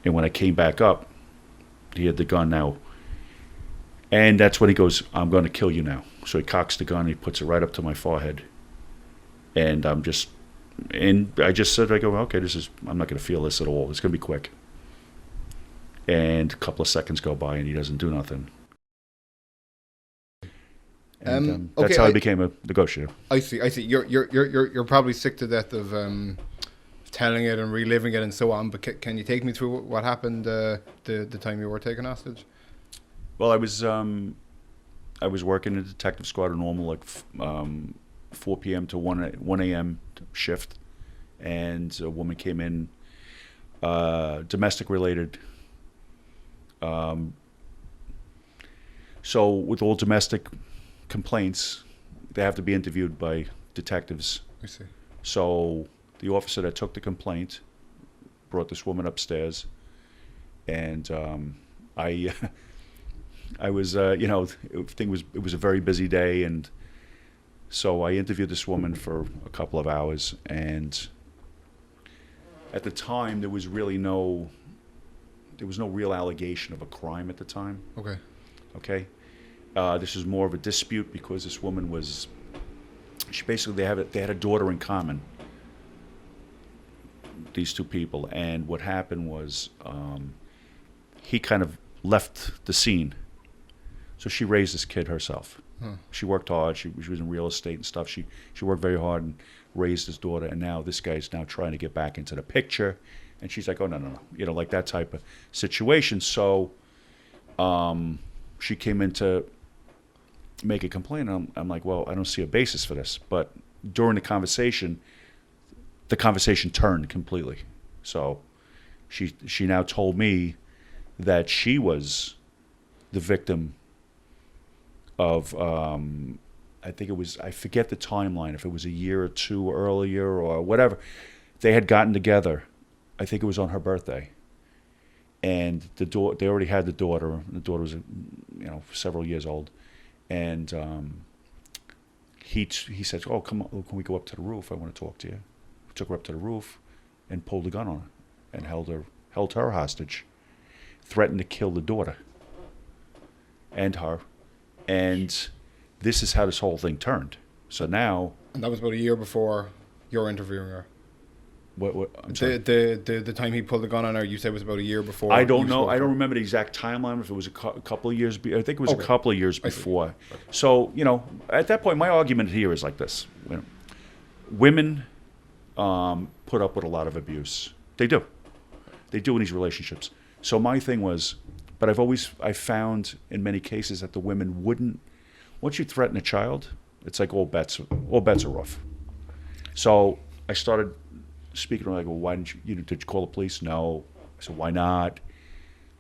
And when I came back up, he had the gun now. And that's when he goes, I'm going to kill you now. So he cocks the gun and he puts it right up to my forehead. And I just said, I go, okay, I'm not going to feel this at all. It's going to be quick. And a couple of seconds go by and he doesn't do nothing. And okay, that's how I became a negotiator. I see. You're probably sick to death of telling it and reliving it and so on. But can you take me through what happened the time you were taken hostage? Well, I was working in a detective squad, a normal like 4 p.m. to 1 a.m. shift, and a woman came in, domestic related. So with all domestic complaints, they have to be interviewed by detectives. I see. So the officer that took the complaint brought this woman upstairs, and I was, it was a very busy day, and so I interviewed this woman for a couple of hours, and at the time there was no real allegation of a crime at the time. Okay. Okay. This was more of a dispute because this woman they had a daughter in common, these two people, and what happened was he kind of left the scene. So she raised this kid herself. Huh. She worked hard. She was in real estate and stuff. She worked very hard and raised his daughter. And now this guy's now trying to get back into the picture. And she's like, oh, no. Like that type of situation. So she came in to make a complaint. I'm like, well, I don't see a basis for this. But during the conversation turned completely. So she now told me that she was the victim of, I forget the timeline, if it was a year or two earlier or whatever. They had gotten together. I think it was on her birthday. And they already had the daughter. The daughter was, several years old. And he said, oh, come on, can we go up to the roof? I want to talk to you. We took her up to the roof and pulled a gun on her and held her hostage, threatened to kill the daughter and her. And this is how this whole thing turned. So now... And that was about a year before you're interviewing her. What? I'm sorry. The time he pulled the gun on her, you said was about a year before. I don't know. I don't remember the exact timeline. If it was a couple of years, I think it was a couple of years before. Okay. So at that point, my argument here is like this: women put up with a lot of abuse. They do in these relationships. So my thing was, but I found in many cases that the women wouldn't. Once you threaten a child, it's like all bets are off. So I started speaking to her. I go, why did you call the police? No. I said, why not?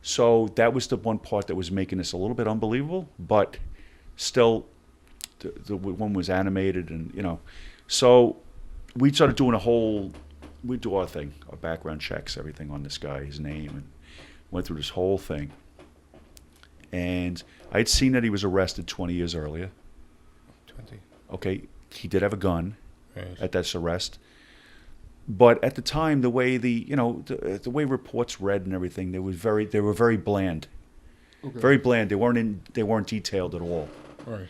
So that was the one part that was making this a little bit unbelievable, but still, the one was animated, and so we started doing we do our thing, our background checks, everything on this guy, his name, and went through this whole thing. And I'd seen that he was arrested 20 years earlier. 20. Okay, he did have a gun right. at that arrest. But at the time, the way the way reports read and everything, they were very bland, very bland. They weren't detailed at all. Right.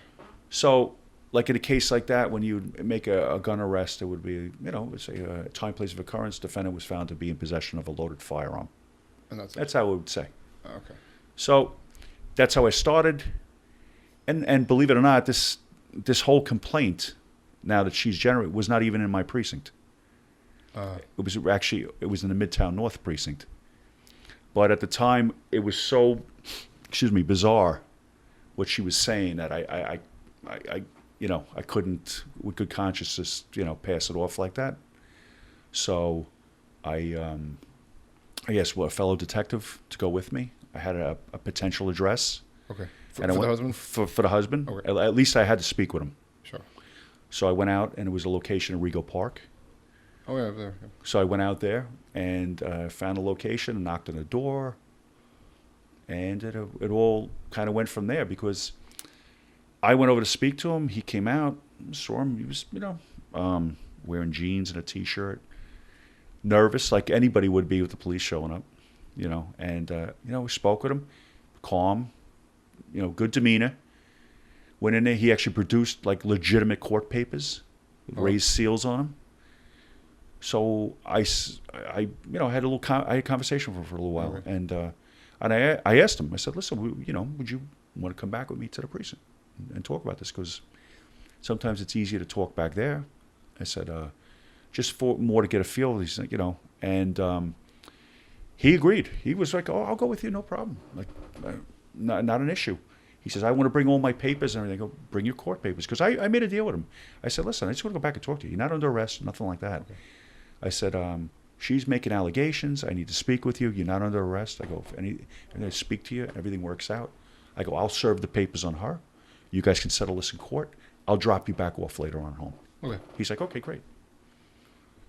So, like in a case like that, when you make a gun arrest, it would be let's say a time, place of occurrence. Defendant was found to be in possession of a loaded firearm. And that's how it would say. Okay. So, that's how I started, and believe it or not, this whole complaint, now that she's generated, was not even in my precinct. It was in the Midtown North precinct. But at the time, it was so, bizarre what she was saying that I couldn't, with good conscience, pass it off like that. So I asked a fellow detective to go with me. I had a potential address. Okay. For the husband? For the husband. Okay. At least I had to speak with him. Sure. So I went out, and it was a location in Rego Park. Oh, yeah, there. Yeah. So I went out there and found a location and knocked on the door. And it all kind of went from there, because I went over to speak to him. He came out, saw him. He was, wearing jeans and a T-shirt. Nervous, like anybody would be with the police showing up. And we spoke with him, calm, good demeanor. Went in there. He actually produced like legitimate court papers, raised seals on them. So I had a conversation for a little while, Okay. and I asked him. I said, "Listen, would you want to come back with me to the precinct and talk about this? Because sometimes it's easier to talk back there." I said, "Just for more to get a feel." He's like, and he agreed. He was like, "Oh, I'll go with you, no problem. Like, not an issue." He says, "I want to bring all my papers and everything." I go, "Bring your court papers." Because I made a deal with him. I said, "Listen, I just want to go back and talk to you. You're not under arrest, nothing like that." Okay. I said, "She's making allegations. I need to speak with you. You're not under arrest." I go, "If I'm going to speak to you, everything works out." I go, "I'll serve the papers on her. You guys can settle this in court. I'll drop you back off later on home." Okay. He's like, "Okay, great."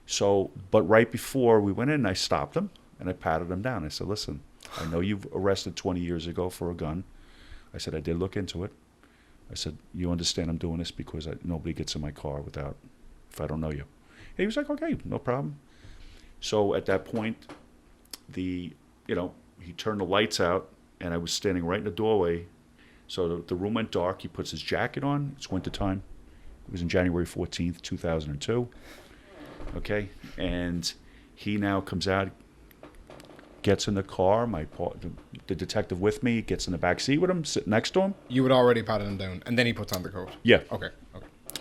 So, but right before we went in, I stopped him and I patted him down. I said, "Listen, I know you've arrested 20 years ago for a gun." I said, "I did look into it." I said, "You understand I'm doing this because nobody gets in my car if I don't know you." And he was like, "Okay, no problem." So at that point, he turned the lights out and I was standing right in the doorway. So the room went dark. He puts his jacket on. It's winter time. It was on January 14th, 2002. Okay. And he now comes out, gets in the car. The detective with me gets in the back seat with him, sitting next to him. You had already patted him down, and then he puts on the coat. Yeah. Okay.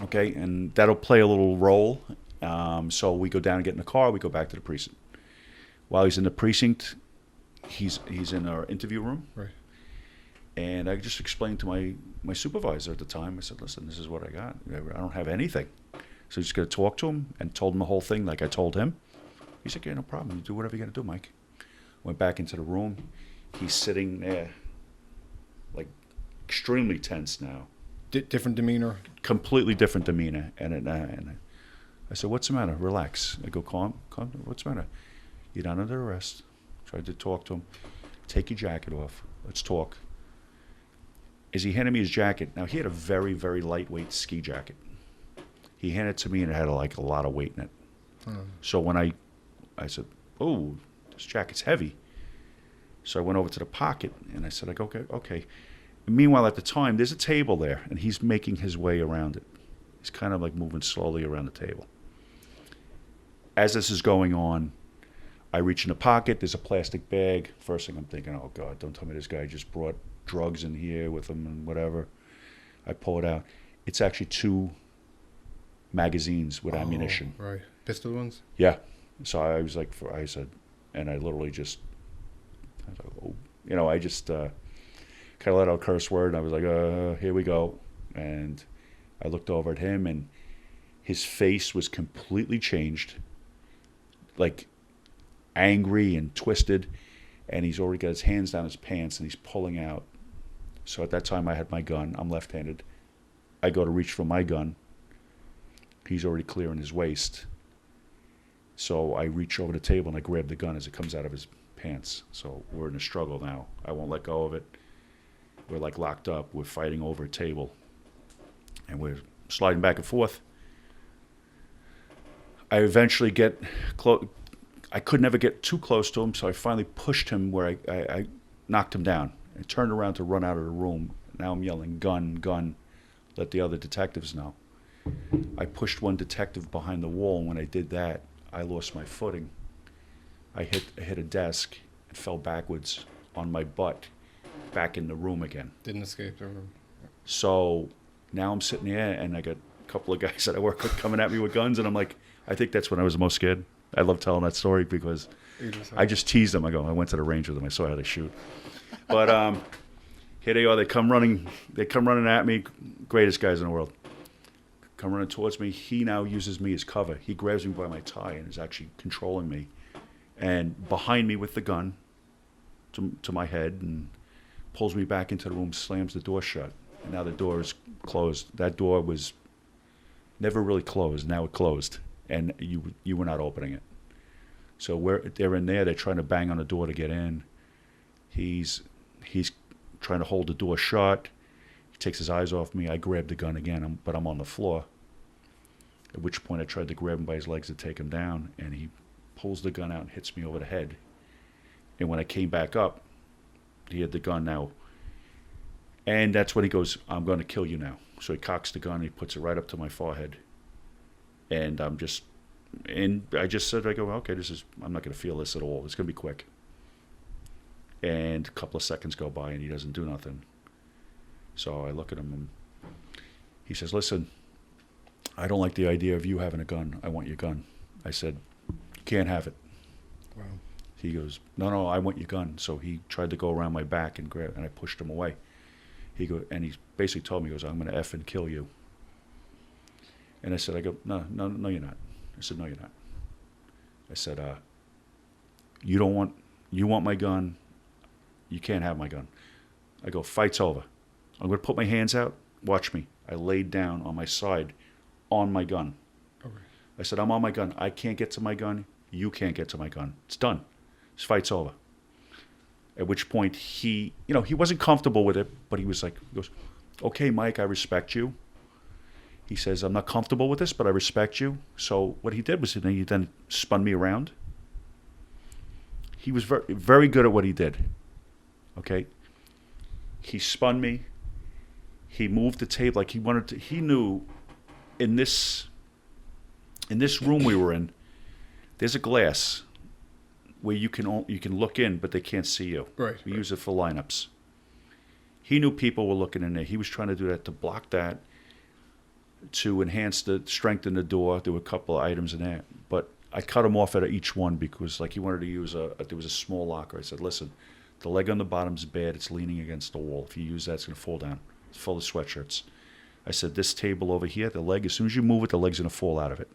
Okay. And that'll play a little role. So we go down and get in the car. We go back to the precinct. While he's in the precinct, he's in our interview room. Right. And I just explained to my supervisor at the time. I said, "Listen, this is what I got. I don't have anything." So I just got to talk to him and told him the whole thing like I told him. He's like, "Yeah, no problem. You do whatever you got to do, Mike." Went back into the room. He's sitting there like extremely tense now. Different demeanor. Completely different demeanor. And I said, "What's the matter? Relax." I go, calm. What's the matter? "You're not under arrest." Tried to talk to him. "Take your jacket off. Let's talk." As he handed me his jacket, now he had a very, very lightweight ski jacket. He handed it to me and it had like a lot of weight in it. So when I said, "Oh, this jacket's heavy." So I went over to the pocket and I said, okay. And meanwhile, at the time, there's a table there and he's making his way around it. He's kind of like moving slowly around the table. As this is going on, I reach in the pocket. There's a plastic bag. First thing I'm thinking, "Oh, God, don't tell me this guy just brought drugs in here with him and whatever." I pull it out. It's actually 2 magazines with ammunition. Right. Pistol ones? Yeah. So I was like, I said, and I literally just, I just kind of let out a curse word. And I was like, "Here we go." And I looked over at him and his face was completely changed, like angry and twisted. And he's already got his hands down his pants and he's pulling out. So at that time I had my gun. I'm left-handed. I go to reach for my gun. He's already clearing his waist. So I reach over the table and I grab the gun as it comes out of his pants. So we're in a struggle now. I won't let go of it. We're like locked up. We're fighting over a table. And we're sliding back and forth. I eventually get close. I could never get too close to him, so I finally pushed him where I knocked him down. I turned around to run out of the room. Now I'm yelling, "Gun, gun," let the other detectives know. I pushed one detective behind the wall, and when I did that, I lost my footing. I hit a desk and fell backwards on my butt back in the room again. Didn't escape the room. So now I'm sitting there, and I got a couple of guys that I work with coming at me with guns, and I'm like, I think that's when I was the most scared. I love telling that story because I just teased them. I went to the range with them. I saw how they shoot. But here they are. They come running at me. Greatest guys in the world. Come running towards me. He now uses me as cover. He grabs me by my tie and is actually controlling me. And behind me with the gun to my head and pulls me back into the room, slams the door shut. And now the door is closed. That door was never really closed. Now it closed. And you were not opening it. So they're in there. They're trying to bang on the door to get in. He's trying to hold the door shut. He takes his eyes off me. I grab the gun again, but I'm on the floor. At which point I tried to grab him by his legs to take him down, and he pulls the gun out and hits me over the head. And when I came back up, he had the gun now. And that's when he goes, I'm going to kill you now. So he cocks the gun and he puts it right up to my forehead. And I just said, I go, okay, I'm not going to feel this at all. It's going to be quick. And a couple of seconds go by and he doesn't do nothing. So I look at him and he says, listen, I don't like the idea of you having a gun. I want your gun. I said, you can't have it. Wow. He goes, no, I want your gun. So he tried to go around my back and grab, and I pushed him away. He basically told me, he goes, I'm going to effing kill you. And I said, no, you're not. I said, no, you're not. I said, you want my gun. You can't have my gun. I go, fight's over. I'm going to put my hands out. Watch me. I laid down on my side on my gun. Okay. I said, I'm on my gun. I can't get to my gun. You can't get to my gun. It's done. This fight's over. At which point he wasn't comfortable with it, but he goes, okay, Mike, I respect you. He says, I'm not comfortable with this, but I respect you. So what he did was he then spun me around. He was very, very good at what he did. Okay? He spun me. He moved the table like he wanted to. He knew in this room we were in, there's a glass where you can look in, but they can't see you. Right. We use it for lineups. He knew people were looking in there. He was trying to do that to block that, to enhance the strength in the door. There were a couple of items in there, but I cut him off at each one because he wanted to use there was a small locker. I said, listen, the leg on the bottom's bad. It's leaning against the wall. If you use that, it's going to fall down. It's full of sweatshirts. I said, this table over here, the leg, as soon as you move it, the leg's going to fall out of it.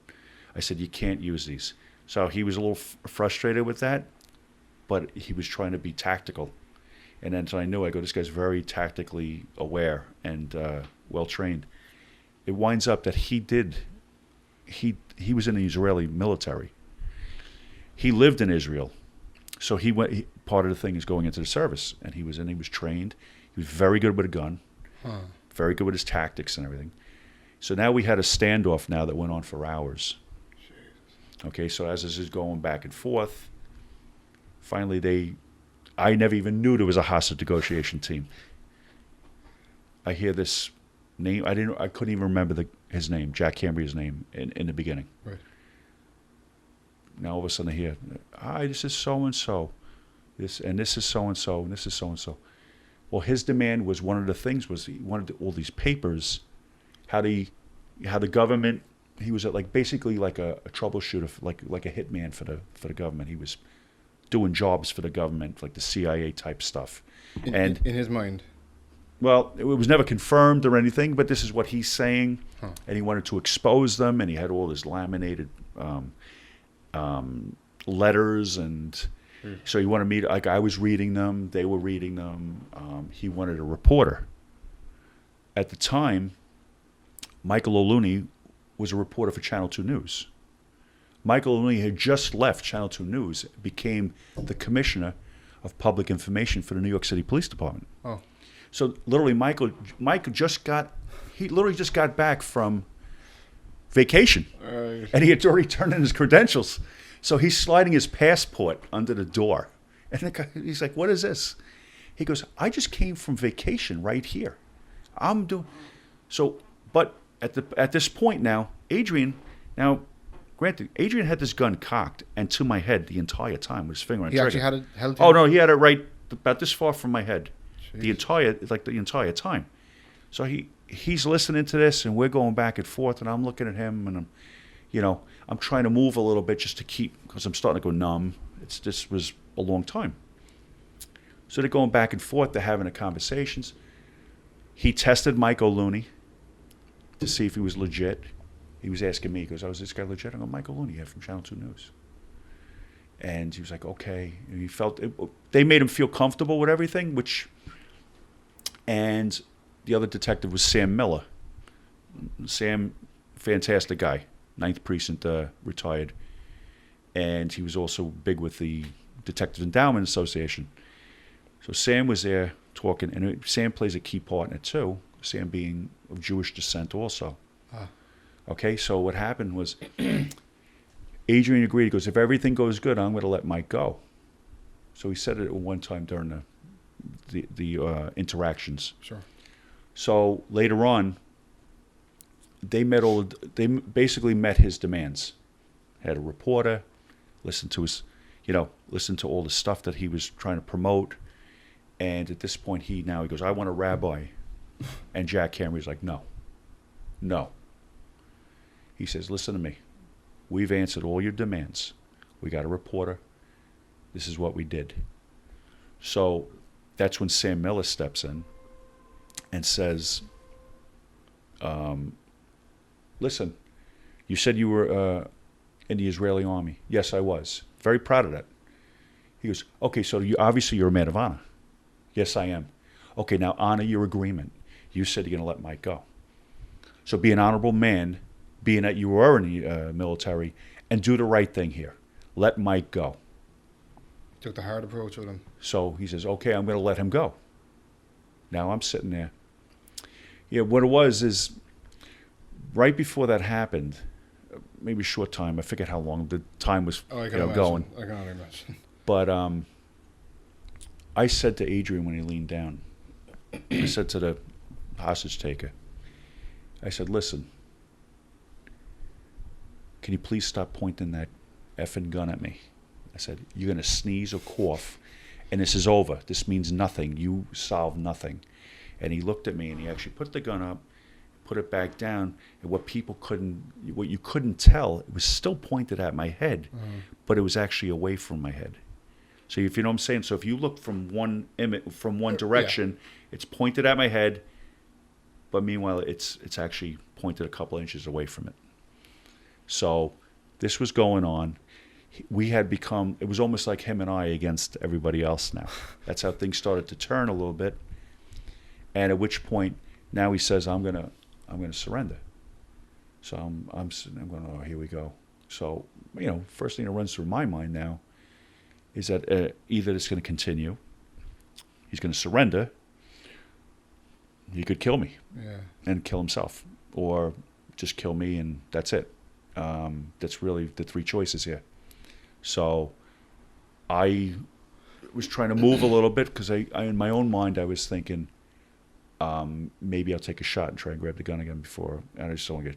I said, you can't use these. So he was a little frustrated with that, but he was trying to be tactical. And then so I knew, this guy's very tactically aware and well-trained. It winds up that he was in the Israeli military. He lived in Israel. So part of the thing is going into the service. And he was trained. He was very good with a gun, very good with his tactics and everything. So now we had a standoff now that went on for hours. Okay, so as this is going back and forth, finally I never even knew there was a hostage negotiation team. I hear this name. I couldn't even remember his name, Jack Cambria's name in the beginning. Right. Now all of a sudden I hear, hi, this is so-and-so. This is so-and-so, and this is so-and-so. Well, his demand was, one of the things was he wanted all these papers, how the government, he was basically like a troubleshooter, like a hitman for the government. He was doing jobs for the government, like the CIA type stuff. In his mind. Well, it was never confirmed or anything, but this is what he's saying, and he wanted to expose them, and he had all his laminated letters, and so he wanted me to, I was reading them, they were reading them. He wanted a reporter. At the time, Michael O'Looney was a reporter for Channel 2 News. Michael O'Looney had just left Channel 2 News, became the commissioner of public information for the New York City Police Department. Oh. So literally Michael just got back from vacation. And he had already turned in his credentials. So he's sliding his passport under the door. And the guy, he's like, what is this? He goes, I just came from vacation right here. But at this point now, Adrian had this gun cocked and to my head the entire time with his finger on the trigger. He actually had it held? Oh no, he had it right about this far from my head. Jeez. The entire time. So he's listening to this, and we're going back and forth, and I'm looking at him, and I'm trying to move a little bit just to keep, because I'm starting to go numb. This was a long time. So they're going back and forth. They're having the conversations. He tested Mike O'Looney to see if he was legit. He was asking me, he goes, is this guy legit? I go, Mike O'Looney, from Channel 2 News. And he was like, okay. And he felt, they made him feel comfortable with everything, and the other detective was Sam Miller. Sam, fantastic guy, 9th Precinct, retired. And he was also big with the Detective Endowment Association. So Sam was there talking, and Sam plays a key part in it too, Sam being of Jewish descent also. Okay, so what happened was Adrian agreed. He goes, if everything goes good, I'm going to let Mike go. So he said it at one time during the interactions. Sure. So later on, they basically met his demands. Had a reporter, listened to all the stuff that he was trying to promote. And at this point, he goes, I want a rabbi. And Jack Henry's like, no. He says, listen to me. We've answered all your demands. We got a reporter. This is what we did. So that's when Sam Miller steps in and says, listen, you said you were in the Israeli army. Yes, I was. Very proud of that. He goes, okay, so obviously you're a man of honor. Yes, I am. Okay, now honor your agreement. You said you're going to let Mike go. So be an honorable man, being that you were in the military, and do the right thing here. Let Mike go. Took the hard approach with him. So he says, okay, I'm going to let him go. Now I'm sitting there. Yeah, what it was is right before that happened, maybe a short time, I forget how long the time was going. I can only imagine. But I said to Adrian when he leaned down, I said to the hostage taker, I said, listen, can you please stop pointing that effing gun at me? I said, you're going to sneeze or cough, and this is over. This means nothing. You solved nothing. And he looked at me, and he actually put the gun up, put it back down, and what you couldn't tell, it was still pointed at my head, but it was actually away from my head. So if you know what I'm saying, so if you look from one direction, it's pointed at my head, but meanwhile it's actually pointed a couple inches away from it. So this was going on. We had become, it was almost like him and I against everybody else now. That's how things started to turn a little bit. And at which point, now he says, I'm gonna surrender. So I'm going, oh, here we go. So, first thing that runs through my mind now is that either it's going to continue, he's going to surrender, he could kill me and kill himself, or just kill me and that's it. That's really the three choices here. So I was trying to move a little bit because I in my own mind I was thinking maybe I'll take a shot and try and grab the gun again before I just don't get,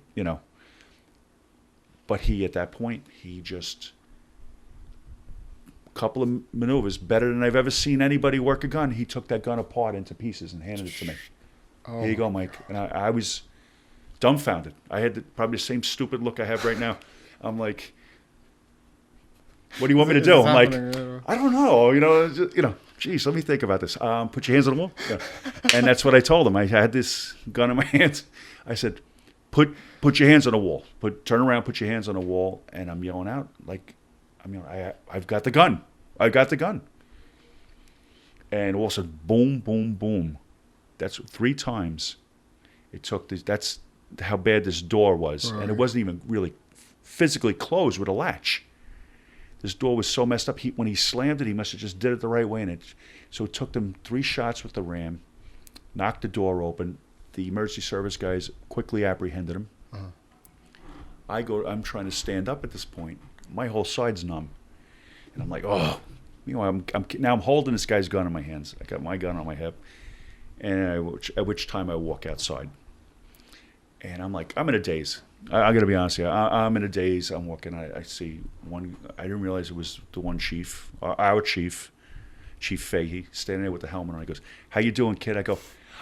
But he, at that point, he just, a couple of maneuvers, better than I've ever seen anybody work a gun. He took that gun apart into pieces and handed it to me. Oh. Here you go, Mike. And I was dumbfounded. I had probably the same stupid look I have right now. I'm like, what do you want me to do? I'm like, I don't know. Geez, let me think about this. Put your hands on the wall. Yeah. And that's what I told him. I had this gun in my hands. I said, put your hands on the wall. Turn around, put your hands on the wall. And I'm yelling out, I've got the gun. I got the gun. And all of a sudden, boom, boom, boom. That's 3 times. It took this. That's how bad this door was. Right. And it wasn't even really physically closed with a latch. This door was so messed up. When he slammed it, he must have just did it the right way. So it took them 3 shots with the ram, knocked the door open. The emergency service guys quickly apprehended him. Uh-huh. I'm trying to stand up at this point. My whole side's numb. And I'm like, oh. I'm holding this guy's gun in my hands. I got my gun on my hip. And at which time I walk outside. And I'm like, I'm in a daze. I got to be honest here. I'm in a daze. I'm walking. I see one. I didn't realize it was the one chief, our chief, Chief Fahey, standing there with the helmet on. He goes, how you doing, kid? I go,